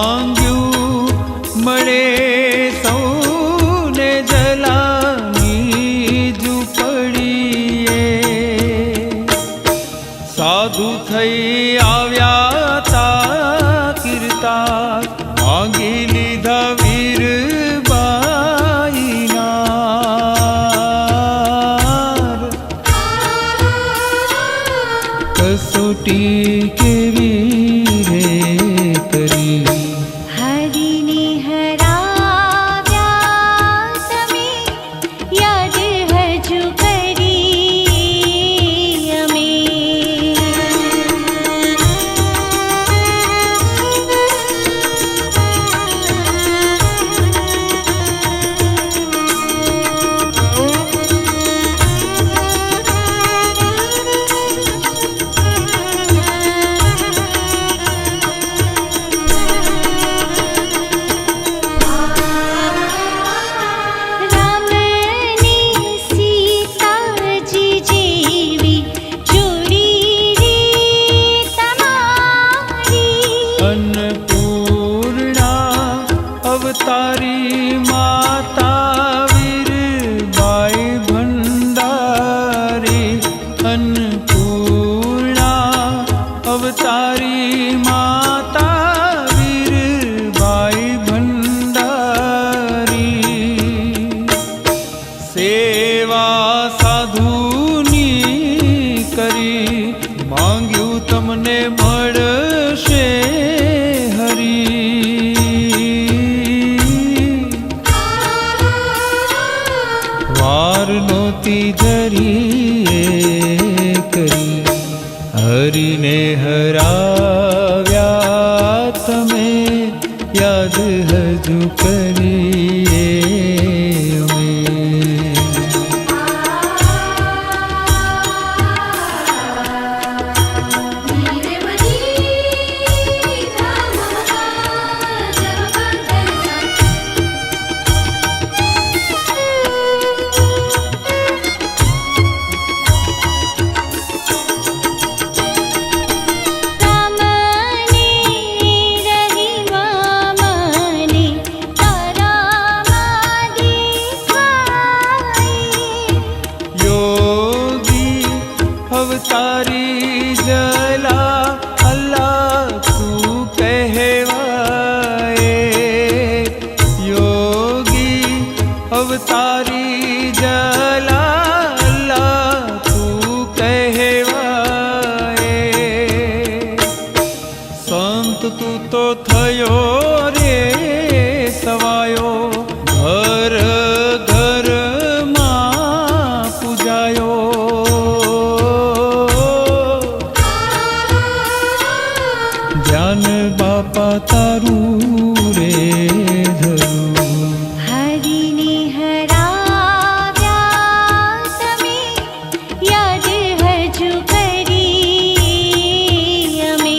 માંગ્યું મળે સૌને જલાની ઝૂંપડીએ સાધુ થઈ આવ્યા તા કીર્તા માંગી લીધા વીરબાઈના કસોટી કેવી રે કરી હરિને હરાવ્યા તમે યાદ હજુ કરી અમે તારી માતા વીરબાઈ ભંડારી અન્નપૂર્ણા અવતારી માતા વીરબાઈ ભંડારી સેવા સાધુની કરી માંગ્યું તમને મળશે હરી વાર નોતી ધરીએ કરી હરિને હરાવ્યા તમે યાદ હજુ કરીએ અમે તારી જલા અલ્લાહ તું કહેવાય યોગી અવતારી જલા અલ્લાહ તું કહેવાય સંત તું તો થયો રે સવાયો ઘર ઘરમાં પૂજાયો જ્ઞાન બાપા તારું રે ધરું હરિને હરાવ્યા તમે યાદ હજુ કરી અમે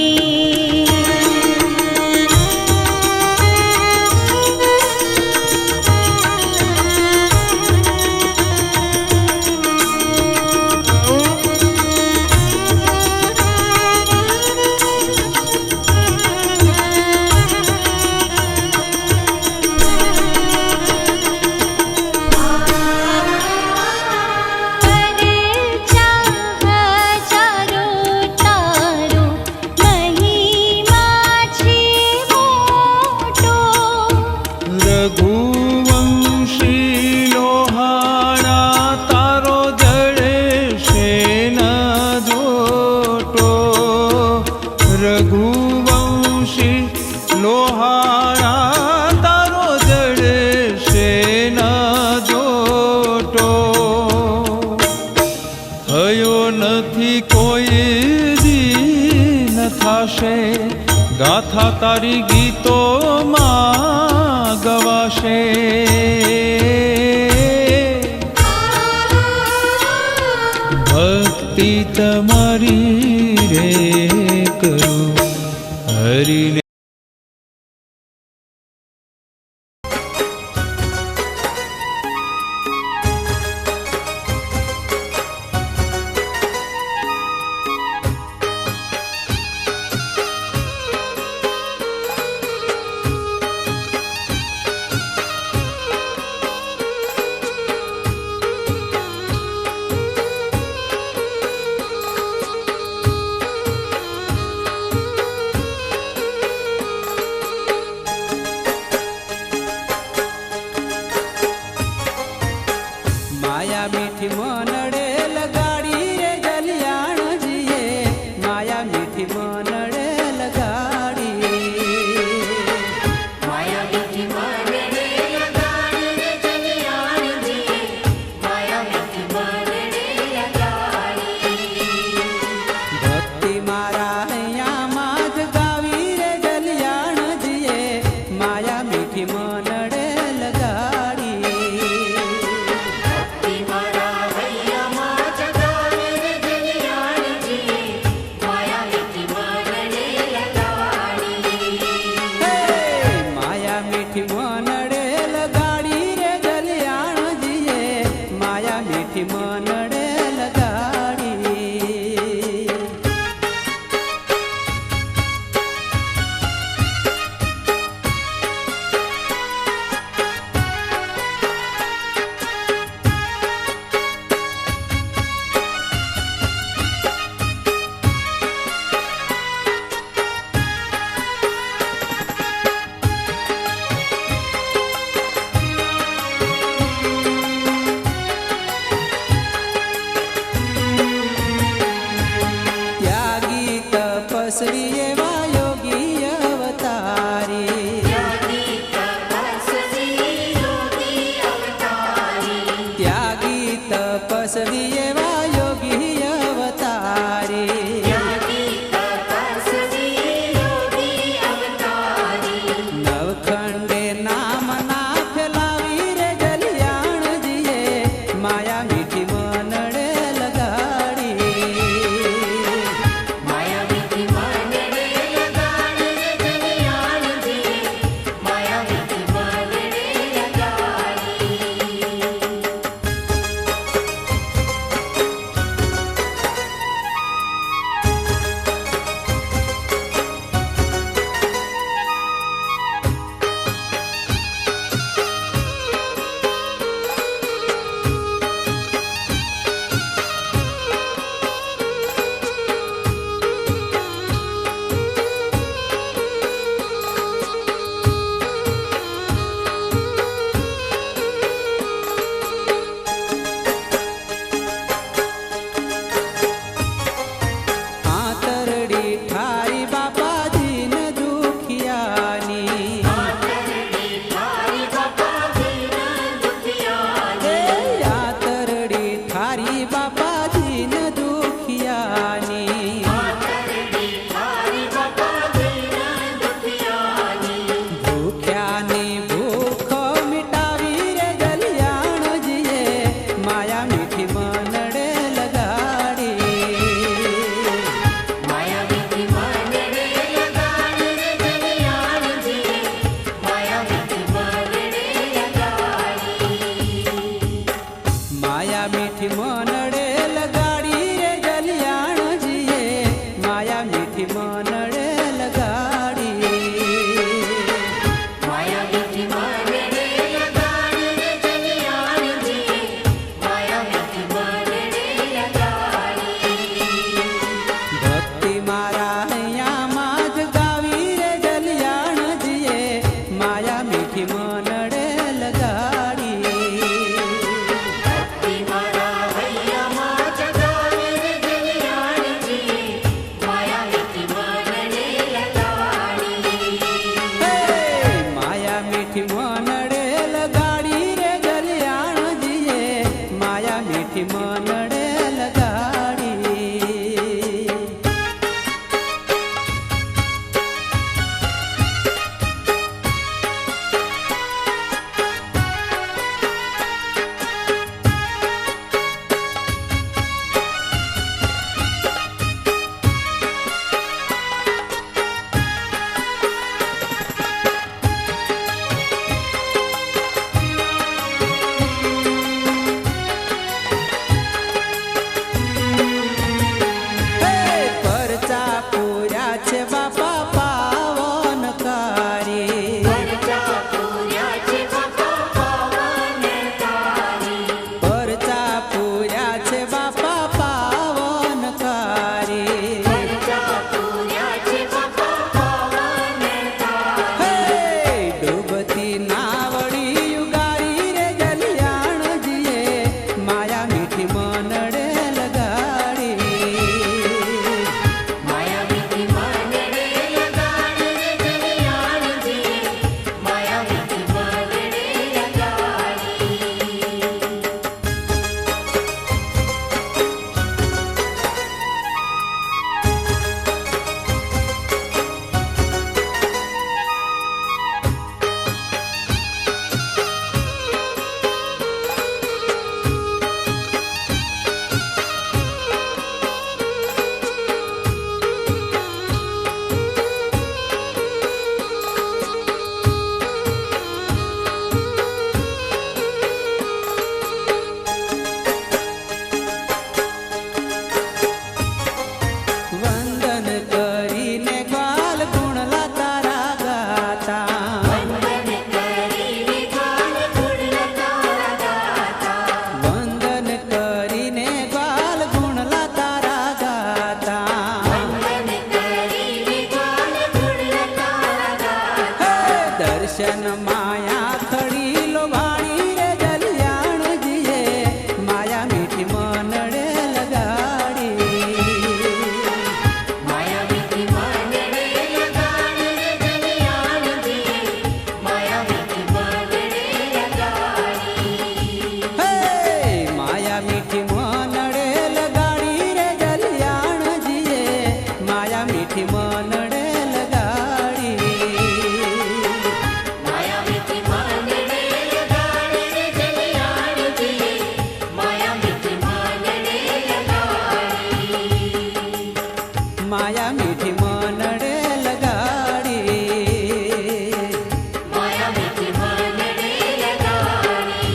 રઘુવંશી લોહાણા તારો જળશે ન જોટો રઘુવંશી લોહાણા તારો જળશે ન જોટો થયો નથી કોઈ દી ન થાશે ગાથા તારી ગીતોમાં ગવાશે ભક્તિ તમારી રે કરું હરિને મીઠી મનડે લગાડી માયા મીઠી મનડે લગાડી રે જલિયાણજીએ માયા મીઠી મનડે લગાડી દર્શન માયા ખડી લો વાણી રે જલિયાણજીએ માયા મીઠી મનડે લગાડી માયા મીઠી મનડે લગાડી રે જલિયાણજીએ માયા મીઠી મનડે લગાડી હે માયા મીઠી મનડે લગાડી રે જલિયાણજીએ માયા મીઠી મનડે લગાડી માયા મીઠી મનડે લગાડી રે જલિયાણજીએ માયા મીઠી મનડે લગાડી માયા મીઠી મનડે લગાડી માયા મીઠી મનડે લગાડી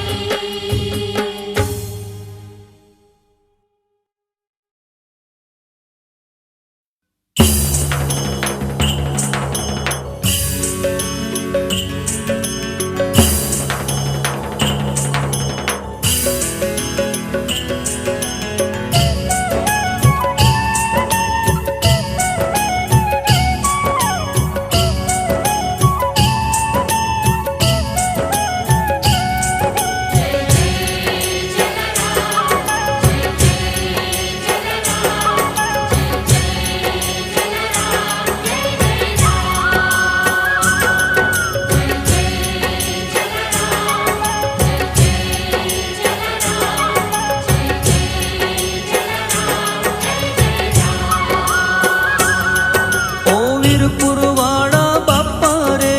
ઓ વીરપુરવાળા બાપા રે,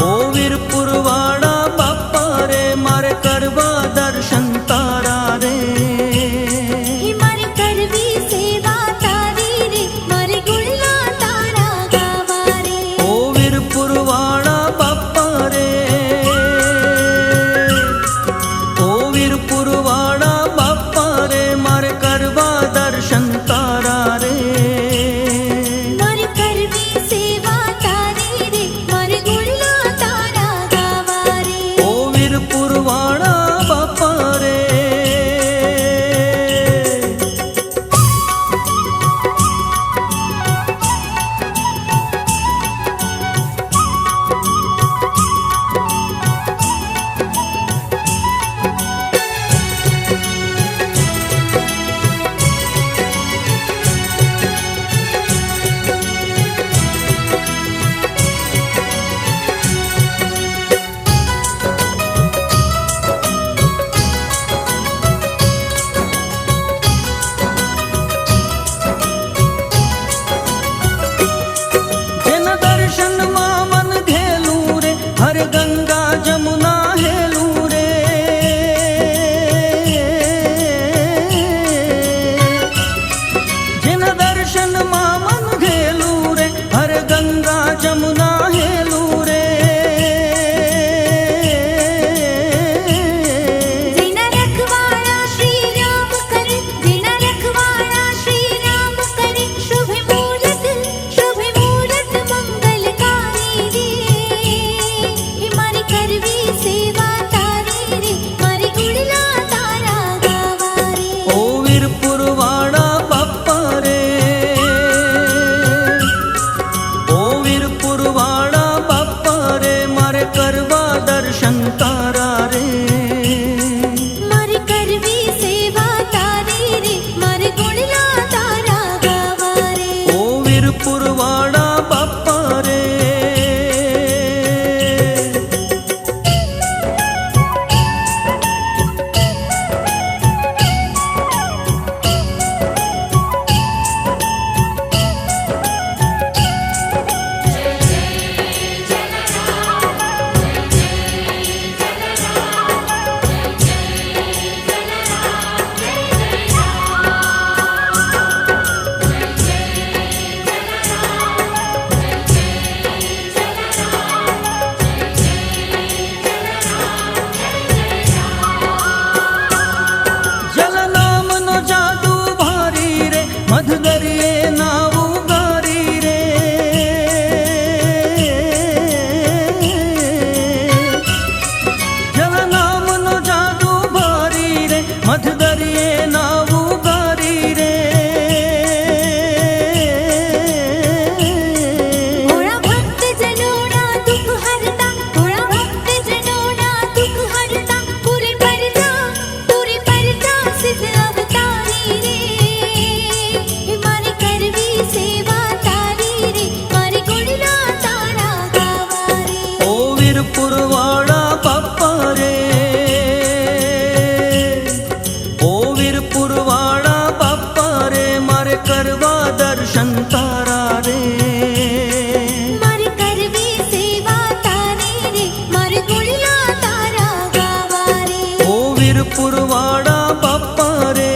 ઓ વીરપુરવાળા બાપા રે, મારે કરવા દર્શન તારા રે. હે મારે કરવી સેવા તારી રે મારે ગુણના તારા ગાવા રે ઓ વીરપુરવાળા બાપા રે, ઓ વીરપુરવાળા બાપા રે, મારે કરવા દર્શન તારા રે. મારે કરવી સેવા તારી રે મારે ગુણના તારા ગાવા રે ઓ વીરપુરવાળા બાપા રે. જેના દર્શનમાં મન ઘેલું રે, હર ગંગા જમુના હેલું રે. જેના દર્શનમાં મન ઘેલું રે, હર ગંગા જમુના હેલું રે. જેના રખવાળા શ્રી રામ કરે જેના રખવાળા શ્રી રામ કરે શુભ મુહૂર્ત મંગલકારી રે હે મારે કરવી સેવા તારી રે મારે ગુણના તારા ગાવા રે ઓ વીરપુરવાળા બાપા રે, ઓ વીરપુરવાળા વીરપુરવાળા બાપા રે.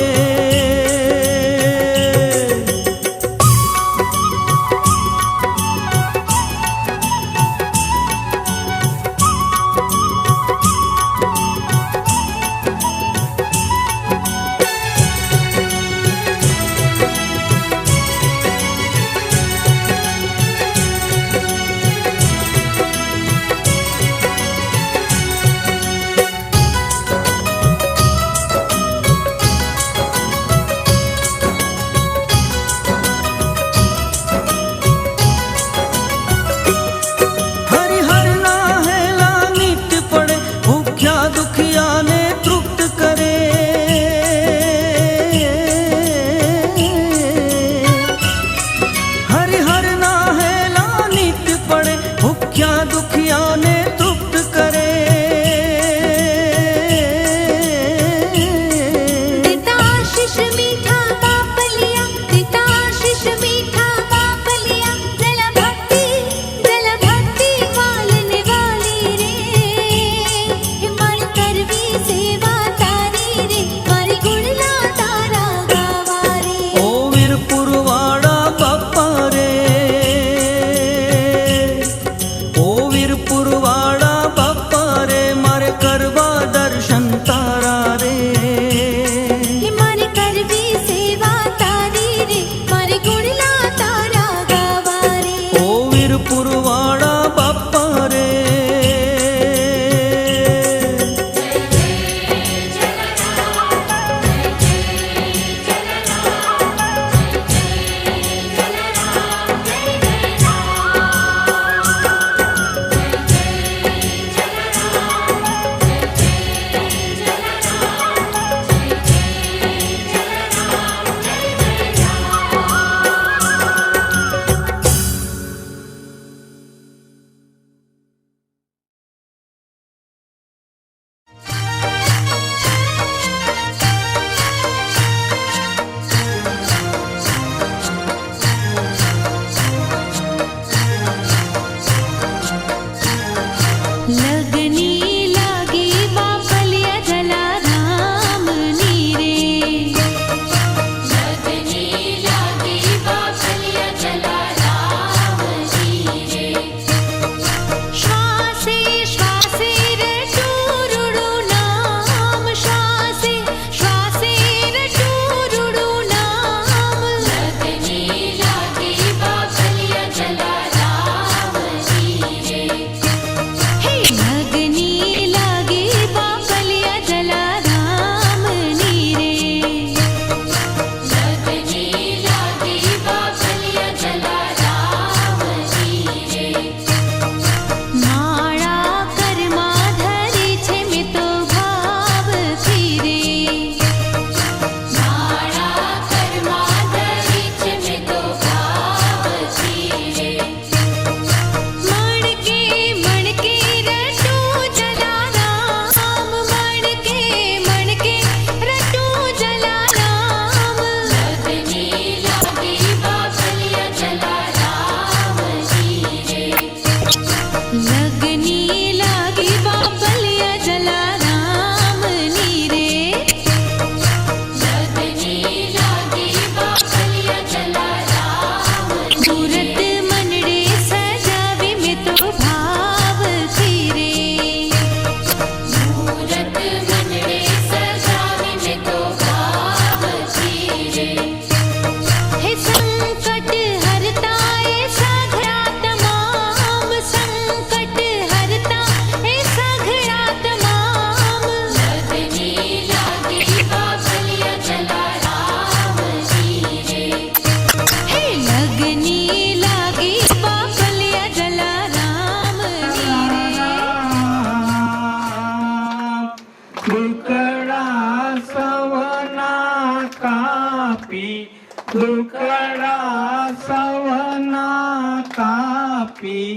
દુકડા સવના કાપી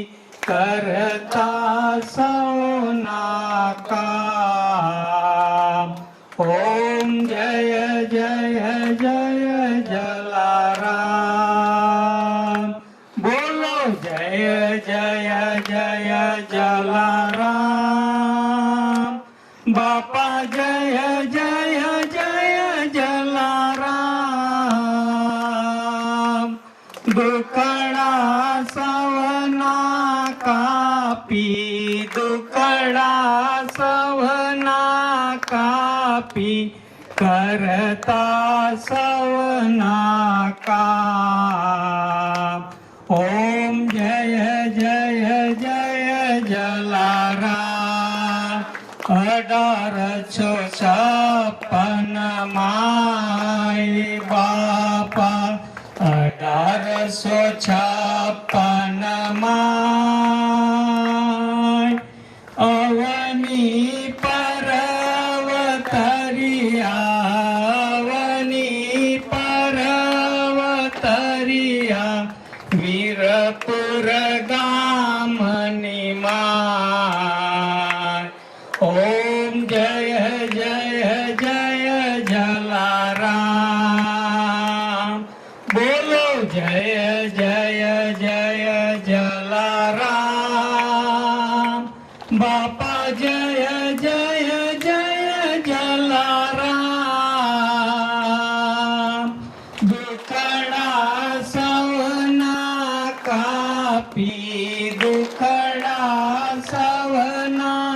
કરતા સૌના કામ. ઓમ જય જય જય જલારામ. બોલો જય જય જય જલારામ. બાપા જય જય જય જલારામ દુકડા સવના કાપી દુકડા સવના કાપી કરતા સવના કામ ઓમ જય જય જય જલારામ 1856 માય બાપા 1856 માય અવની પર્વતરિયા વીરપુર ગામની માય ઓમ જય જય જય જલારામ બોલો જય જય જય જલારામ બાપા જય જય જય જલારામ દુકડા સવના કાપી દુકડા સવના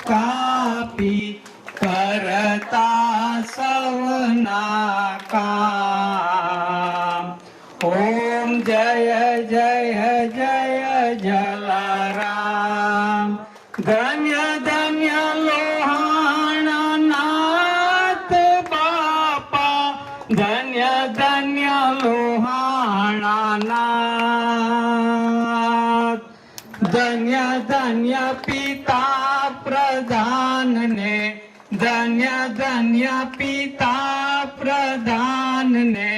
કાપી કરતા સવના કામ ઓમ જય જય જય જલારામ ધન્ય ધન્ય લોહાણા નાથ બાપા ધન્ય ધન્ય લોહાણા નાથ ધન્ય ધન્ય પિતા પ્રધાનને ધન્ય ધન્ય પિતા પ્રધાનને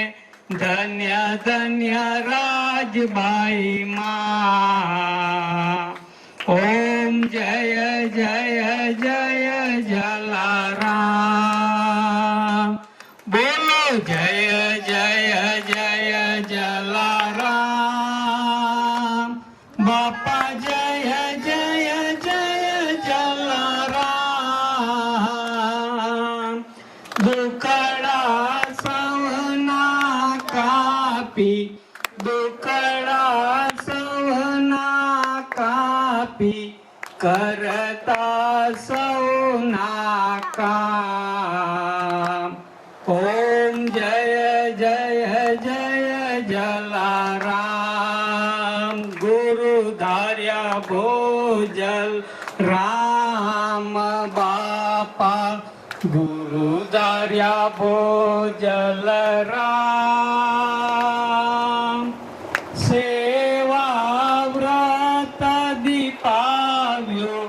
ધન્ય ધન્ય રાજબાઈ માં ઓમ જય જય જય જલારામ બોલો જય જય જય જલારામ બાપા જય જય જય જલારામ દુકડા સવના કાપી દુકડા સવના કાપી કરતા સૌના કામ ઓમ જય જય જય જલારામ ગુરુ ધાર્યા ભોજલ રામ બાપા ગુરુ ધાર્યા ભોજલ રામ સેવા વ્રત દીપાવ્યો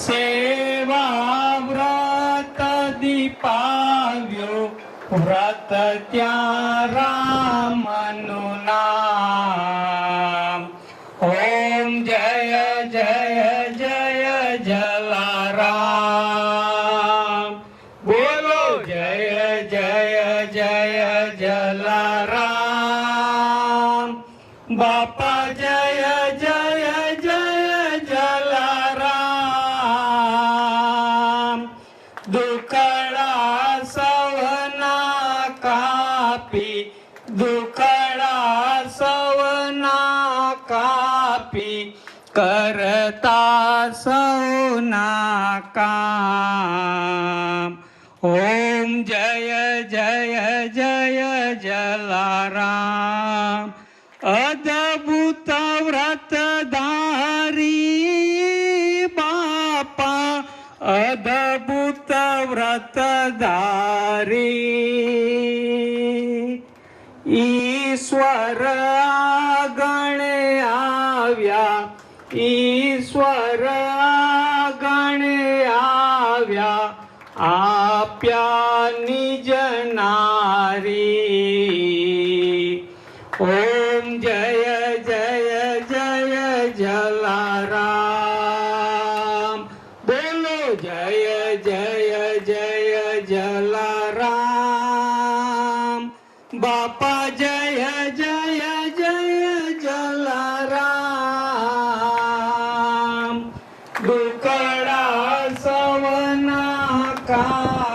સેવા વ્રત દીપાવ્યો વ્રત ત્યાં રામનું નામ ઓમ જય જય જય જલારામ બોલો જય જય જય જલારામ બાપા જય જય જય જલારામ દુકડા સવના કાપી દુકડા સવના કાપી કરતા સૌના કામ ઓમ જય જય જય જલારામ અદભુત વ્રતધારી બાપા અદભુત વ્રતધારી ઈશ્વર આગણે આવ્યા ઈશ્વર આગણે આવ્યા આપ્યા નિજ નારી ઓમ જય જય જય જલારામ બોલો જય જય જય જલારામ બાપા જય જય જય જલારામ દુકડા સવના કા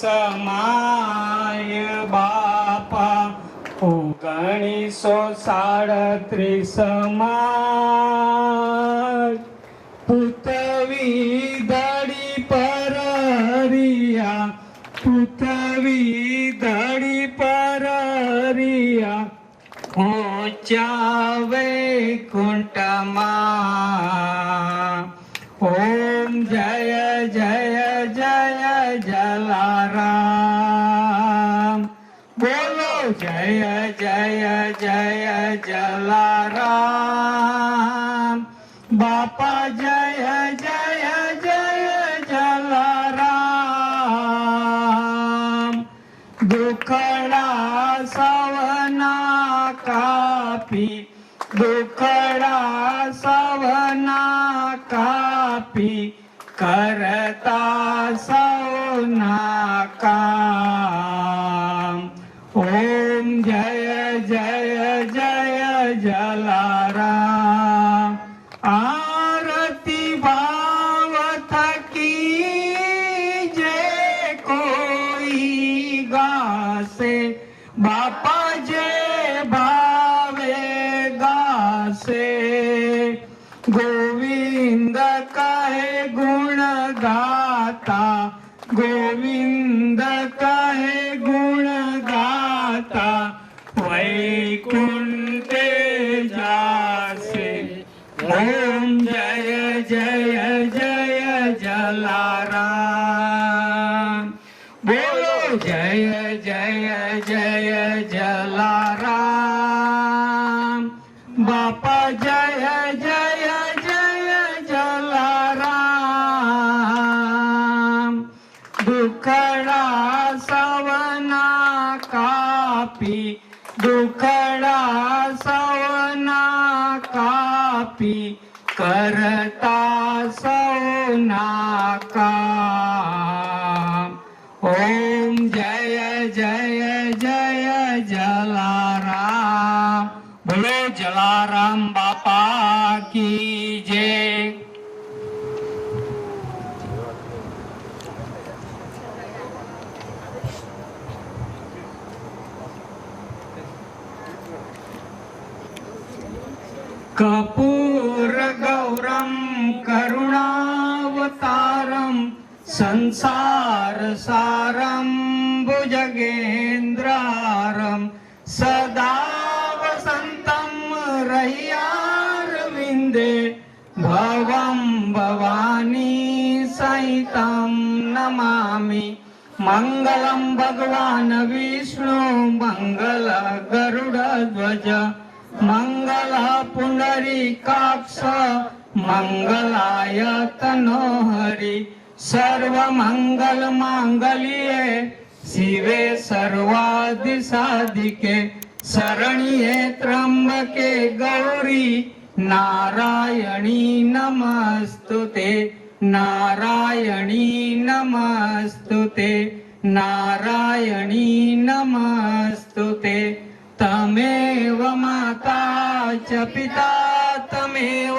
समाय बापा 1937 માં પૃથ્વી ધડી પર હરિયા પૃથ્વી ધડી પર હરિયા ઊંચા વૈકુંઠમાં ઓમ જય જય જય જલારામ બોલો જય જય જય જલારામ બાપા જય જય જય જલારામ દુખડા સવના કાપી દુખડા સવના કાપી કરતા સૌના કામ ઓમ જય જય જય જલારામ આરતી ભાવ થકી જે કોઈ ગાશે બાપા જે ભાવે ગાશે ગોવિંદ કહે ગુણ ગાતા ગોવિંદ કહે ગુણ ગાતા વૈકુંઠે જાશે ઓમ જય જય જય જલારામ બોલો જય જય જય જલારામ બાપા જય જય જય જલારામ દુખડા સવના કાપી દુખડા સવના કાપી કરતા સૌના કામ ઓમ જય જય જય જલારામ બોલો જલારામ બાપા કી જય कर्पूर गौरम करुणावतारम संसार सारम भुजगेन्द्रारम सदा वसंतम रह्यारविंदे भवम भवानी सहितं नमामि मंगलम भगवान विष्णु मंगल गरुड़ध्वज मंगल पुंडरीकाक्ष मंगलाय तनोहरि सर्व मंगल मांगल्ये शिवे सर्वादि साधिके शरण्ये त्र्यंबके गौरी नारायणी नमस्तुते नारायणी नमस्तुते नारायणी नमस्तुते तमेव माता च पिता तमेव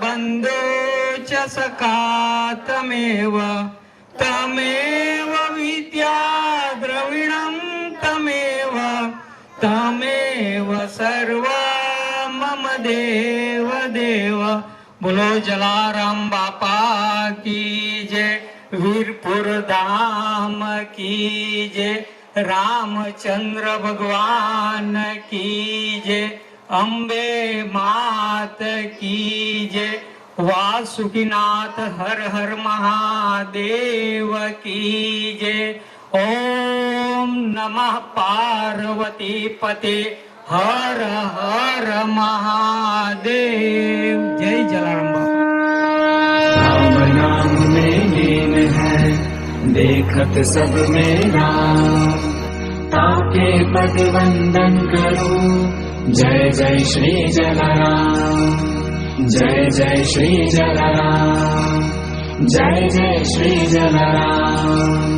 बन्धु च सखा तमेव विद्या द्रविणं तमेव सर्व मम देव देव बोलो जलाराम बापा की जय वीरपुर धाम की जय रामचंद्र भगवान की जय अम्बे मात की जय वासुकीनाथ हर हर महादेव की जय ओम नमः पार्वती पते हर हर महादेव जय जलाराम बाबा राम नाम में लीन है देखत सब में राम ताके पद वंदन करो जय जय श्री जलाराम जय जय श्री जलाराम जय जय श्री जलाराम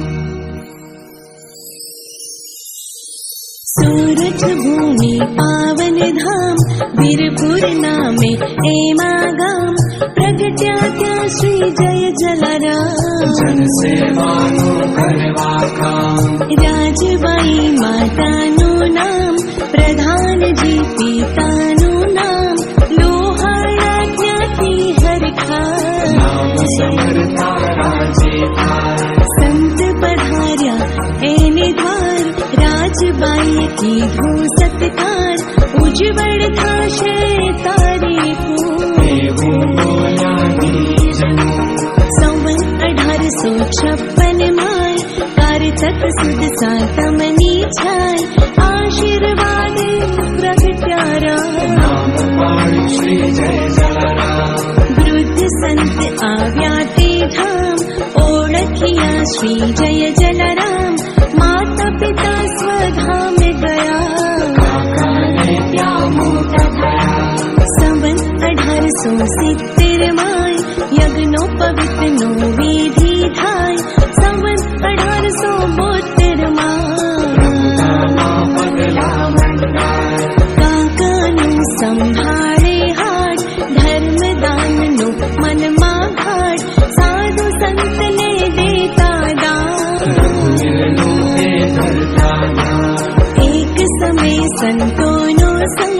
सूरज भूमि पावन धाम वीरपुर नामे एमा गाम प्रगट्या त्या श्री जय जलाराम जन सेवानो करवा काम રાજબાઈ માતાનું નામ પ્રધાનજી પિતાનું નામ લોહાણા ત્યાંથી હરખા नाम समर्था राजे थाय સંત પધાર્યા એને દ્વાર રાજબાઈએ કીધું સત્કાર ઉજ્જવળ થાશે તારી પૂર એવું બોલ્યા બીજનું સંવત 1856 માં કારતક સુદ સાતમની છાય આશીર્વાદ પ્રગટ્યા नाम पाळ्યું श्री जय जलाराम વૃદ્ધ સંત આવ્યા તે ધામ ઓળખ્યા શ્રી જય જલારામ માતા પિતા સ્વધામ ગયા કાકાને ત્યાં મોટા થયા સંવત 1870 માં યજ્ઞો પવિત્રનો વિધિ થાય સંવત 1872 માં નામા પગલા મંડાય કાકાનું સંભાળે હાથ ધર્મદાનનો મનમાં ઘાટ સાધુ સંતને દેતા દાન નિર્લોકે ધરતા નામ એક સમય સંતોનો સંગ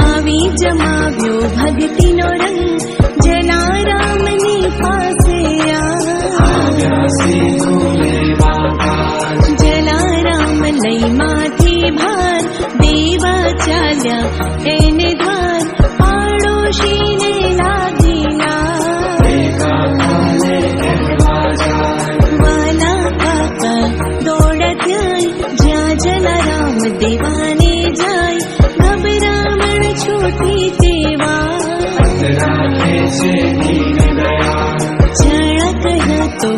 આવી જમાવ્યો ભક્તિનો રંગ જલારામની પાસે આવ્યા સીધો લેવા કાજ જલારામ લઈ માથી ભાર દેવા ચાલ્યા એને દ્વાર પાડોશીને લાગીલા કાકાને કહેવા જાય વાલા કાકા દોડત જાય જ્યાં જલારામ દેવાને જાય ગભરામણ છૂટી તેવા રાખે છે દીન દયા છણક હતો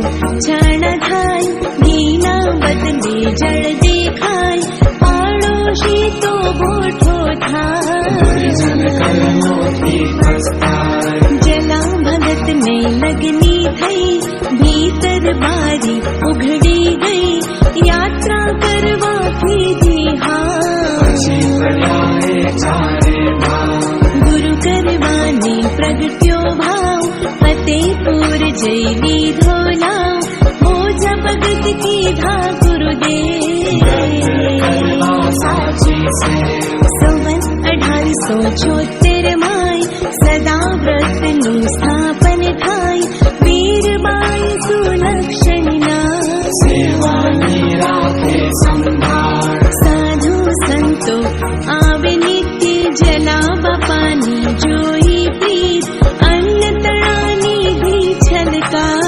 છણ થાય ઘીના બદલે જળ દેખાય પાડોશી તો બોઠો થાય જન કર્મોથી પસ્તાય જલા ભગતને લગની થઈ ભીતર બારી ઉઘડી ગઈ યાત્રા કરવા કીધી હા પછી પડ્યા એ ચારે ધામ ગુરુ કરવાની પ્રગટ્યો ભાવ ફતેપુર જઈ લીધો નામ મોજા ભગત કીધા ગુરુદેવ સાચી છે સંવત 1876 માં સદા વ્રતનું સ્થાપન થાય વીરબાઈ સુલક્ષણીના સેવાની રાખે સંભાળ સાધુ સંતો આવે નિત્ય જલા બાપાની જોઈ પ્રીત અન્ન તળાની ધી છલકા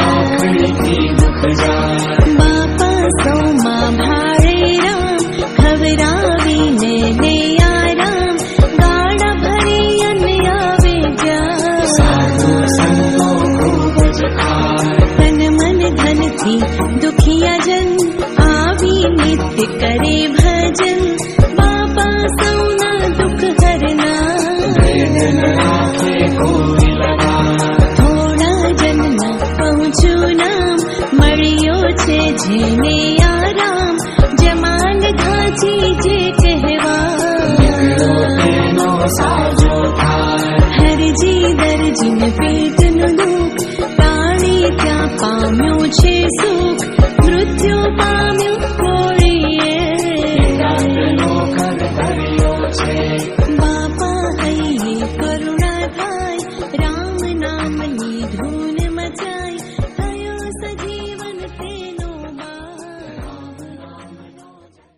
આખડીથી દુઃખ જાય બાપા સૌમાં ભાળે રામ ખવરાવીને લે આરામ ગાડા ભરી અન્ન આવે સાધુ જા સંતો ખૂબ જ ખાય તન મન ધનથી દુખિયા જન આવી નિત્ય કરે ભજન બાપા સૌના દુઃખ હરના વેદન રાખે કોઈ લગાય થોડા જન્મ પહોંચ્યું નામ મળ્યો છે જેને આરામ જમાન ઘાંચી જે કહેવા તેનો સાજો થાય હરજી દરજીન પેટનું દુઃખ પ્રાણી ત્યાં પામ્યું છે સુખ મૃત્યુ પામ્યું કોળીએ દાંતનો કર ધર્યો છે બાપા હૈયે કરુણા થાય રામ નામની